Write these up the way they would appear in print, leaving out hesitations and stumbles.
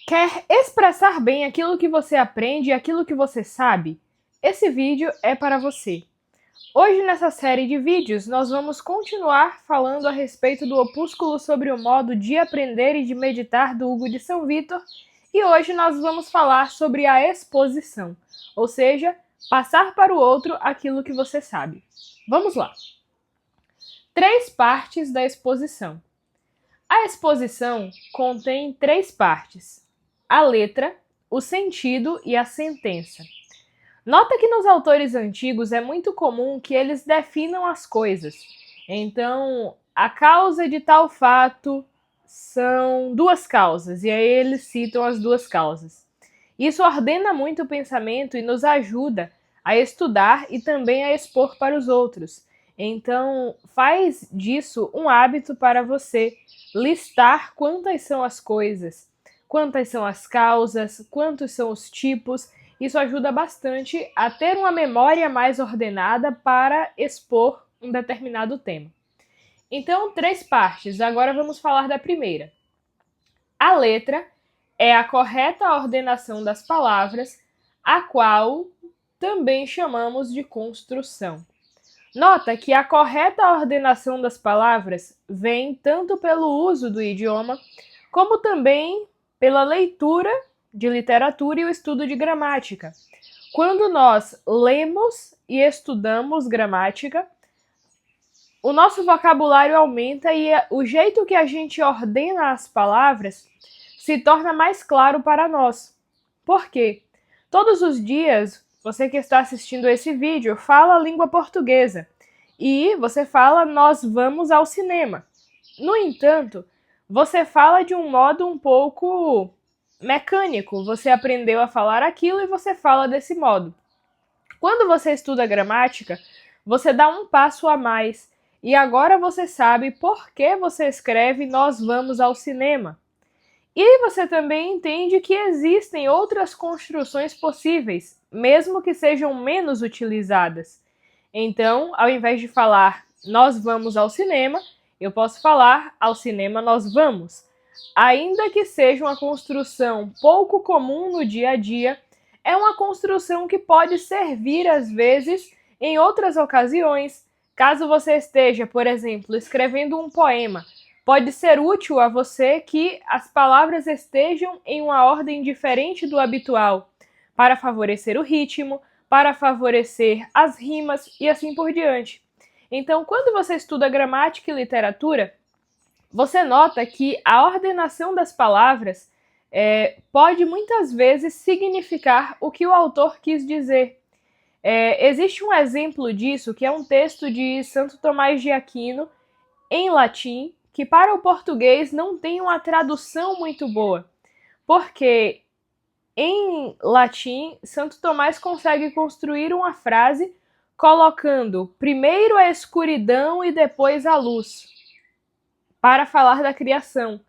Quer expressar bem aquilo que você aprende e aquilo que você sabe? Esse vídeo é para você. Hoje, nessa série de vídeos, nós vamos continuar falando a respeito do opúsculo sobre o modo de aprender e de meditar do Hugo de São Vítor, e hoje nós vamos falar sobre a exposição, ou seja, passar para o outro aquilo que você sabe. Vamos lá! 3 partes da exposição. A exposição contém 3 partes: a letra, o sentido e a sentença. Nota que nos autores antigos é muito comum que eles definam as coisas. Então, a causa de tal fato são 2 causas, e aí eles citam as 2 causas. Isso ordena muito o pensamento e nos ajuda a estudar e também a expor para os outros. Então, faz disso um hábito para você listar quantas são as coisas, quantas são as causas, quantos são os tipos. Isso ajuda bastante a ter uma memória mais ordenada para expor um determinado tema. Então, 3 partes. Agora vamos falar da primeira. A letra é a correta ordenação das palavras, a qual também chamamos de construção. Nota que a correta ordenação das palavras vem tanto pelo uso do idioma, como também pela leitura de literatura e o estudo de gramática. Quando nós lemos e estudamos gramática, o nosso vocabulário aumenta e o jeito que a gente ordena as palavras se torna mais claro para nós. Por quê? Todos os dias, você que está assistindo esse vídeo fala a língua portuguesa e você fala nós vamos ao cinema. No entanto, você fala de um modo um pouco mecânico. Você aprendeu a falar aquilo e você fala desse modo. Quando você estuda gramática, você dá um passo a mais e agora você sabe por que você escreve nós vamos ao cinema. E você também entende que existem outras construções possíveis, mesmo que sejam menos utilizadas. Então, ao invés de falar nós vamos ao cinema, eu posso falar ao cinema nós vamos. Ainda que seja uma construção pouco comum no dia a dia, é uma construção que pode servir às vezes em outras ocasiões. Caso você esteja, por exemplo, escrevendo um poema, pode ser útil a você que as palavras estejam em uma ordem diferente do habitual, para favorecer o ritmo, para favorecer as rimas e assim por diante. Então, quando você estuda gramática e literatura, você nota que a ordenação das palavras pode muitas vezes significar o que o autor quis dizer. Existe um exemplo disso, que é um texto de Santo Tomás de Aquino, em latim, que para o português não tem uma tradução muito boa, porque em latim, Santo Tomás consegue construir uma frase colocando primeiro a escuridão e depois a luz, para falar da criação.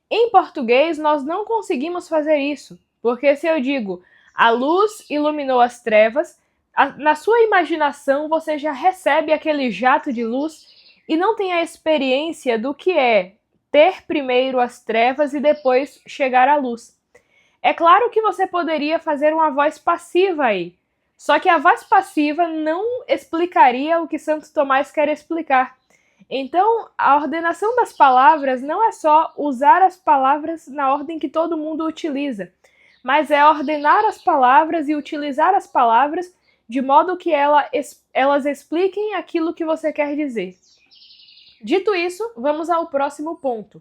Em português, nós não conseguimos fazer isso, porque se eu digo a luz iluminou as trevas, na sua imaginação você já recebe aquele jato de luz e não tem a experiência do que é ter primeiro as trevas e depois chegar à luz. É claro que você poderia fazer uma voz passiva aí, só que a voz passiva não explicaria o que Santo Tomás quer explicar. Então, a ordenação das palavras não é só usar as palavras na ordem que todo mundo utiliza, mas é ordenar as palavras e utilizar as palavras de modo que elas expliquem aquilo que você quer dizer. Dito isso, vamos ao próximo ponto: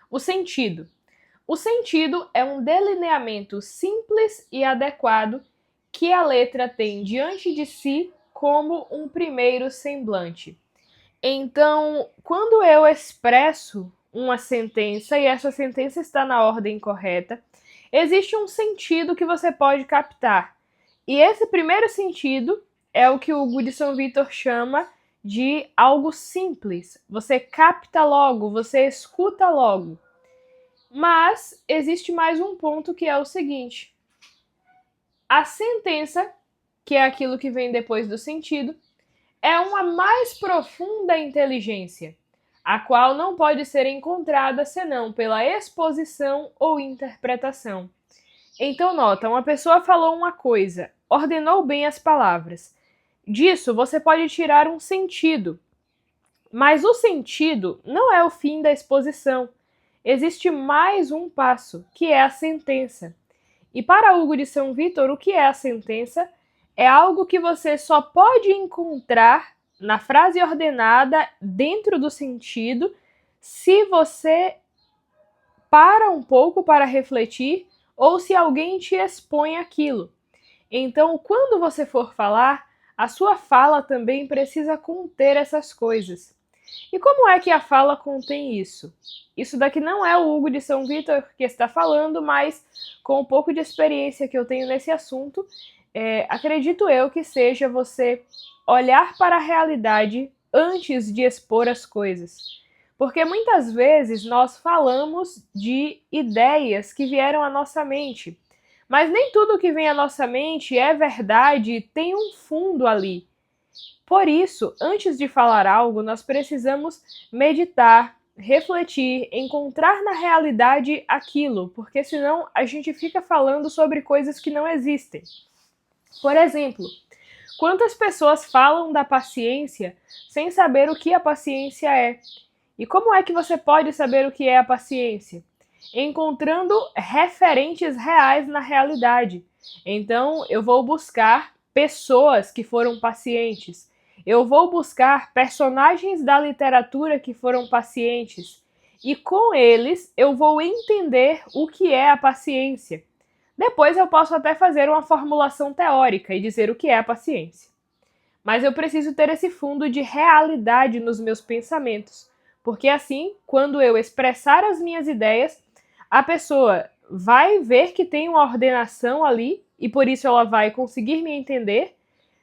o sentido. O sentido é um delineamento simples e adequado que a letra tem diante de si como um primeiro semblante. Então, quando eu expresso uma sentença e essa sentença está na ordem correta, existe um sentido que você pode captar. E esse primeiro sentido é o que o Hugo de São Vítor chama de algo simples. Você capta logo, você escuta logo. Mas existe mais um ponto, que é o seguinte: a sentença, que é aquilo que vem depois do sentido, é uma mais profunda inteligência. a qual não pode ser encontrada senão pela exposição ou interpretação. Então, nota, uma pessoa falou uma coisa, ordenou bem as palavras. Disso, você pode tirar um sentido, mas o sentido não é o fim da exposição. Existe mais um passo, que é a sentença. E para Hugo de São Vítor, o que é a sentença? É algo que você só pode encontrar na frase ordenada dentro do sentido se você para um pouco para refletir ou se alguém te expõe aquilo. Então, quando você for falar, a sua fala também precisa conter essas coisas. E como é que a fala contém isso? Isso daqui não é o Hugo de São Vítor que está falando, mas com um pouco de experiência que eu tenho nesse assunto, acredito eu que seja você olhar para a realidade antes de expor as coisas. Porque muitas vezes nós falamos de ideias que vieram à nossa mente, mas nem tudo que vem à nossa mente é verdade, tem um fundo ali. Por isso, antes de falar algo, nós precisamos meditar, refletir, encontrar na realidade aquilo, porque senão a gente fica falando sobre coisas que não existem. Por exemplo, quantas pessoas falam da paciência sem saber o que a paciência é? E como é que você pode saber o que é a paciência? Encontrando referentes reais na realidade. Então, eu vou buscar pessoas que foram pacientes. Eu vou buscar personagens da literatura que foram pacientes. E com eles, eu vou entender o que é a paciência. Depois eu posso até fazer uma formulação teórica e dizer o que é a paciência. Mas eu preciso ter esse fundo de realidade nos meus pensamentos. Porque assim, quando eu expressar as minhas ideias, a pessoa vai ver que tem uma ordenação ali e por isso ela vai conseguir me entender,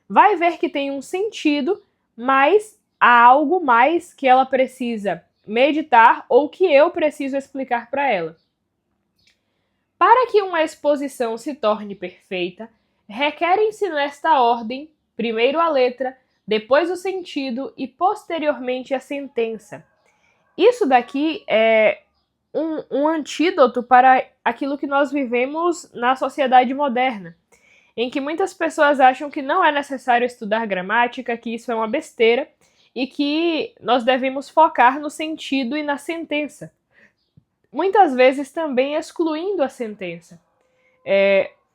vai ver que tem um sentido, mas há algo mais que ela precisa meditar ou que eu preciso explicar para ela. Para que uma exposição se torne perfeita, requerem-se nesta ordem, primeiro a letra, depois o sentido e posteriormente a sentença. Isso daqui é um antídoto para aquilo que nós vivemos na sociedade moderna, em que muitas pessoas acham que não é necessário estudar gramática, que isso é uma besteira e que nós devemos focar no sentido e na sentença. Muitas vezes também excluindo a sentença.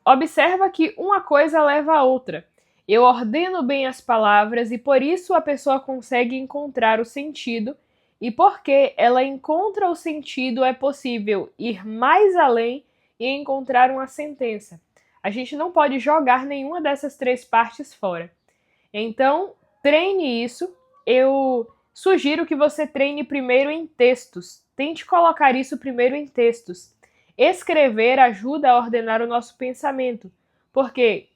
Observa que uma coisa leva a outra. Eu ordeno bem as palavras e por isso a pessoa consegue encontrar o sentido. E porque ela encontra o sentido, é possível ir mais além e encontrar uma sentença. A gente não pode jogar nenhuma dessas três partes fora. Então, treine isso. Eu sugiro que você treine primeiro em textos. Tente colocar isso primeiro em textos. Escrever ajuda a ordenar o nosso pensamento, porque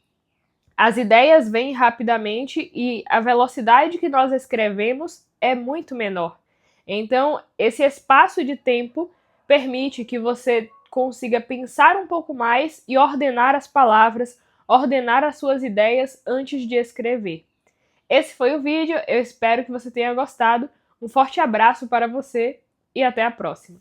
as ideias vêm rapidamente e a velocidade que nós escrevemos é muito menor. Então, esse espaço de tempo permite que você consiga pensar um pouco mais e ordenar as palavras, ordenar as suas ideias antes de escrever. Esse foi o vídeo, eu espero que você tenha gostado. Um forte abraço para você e até a próxima.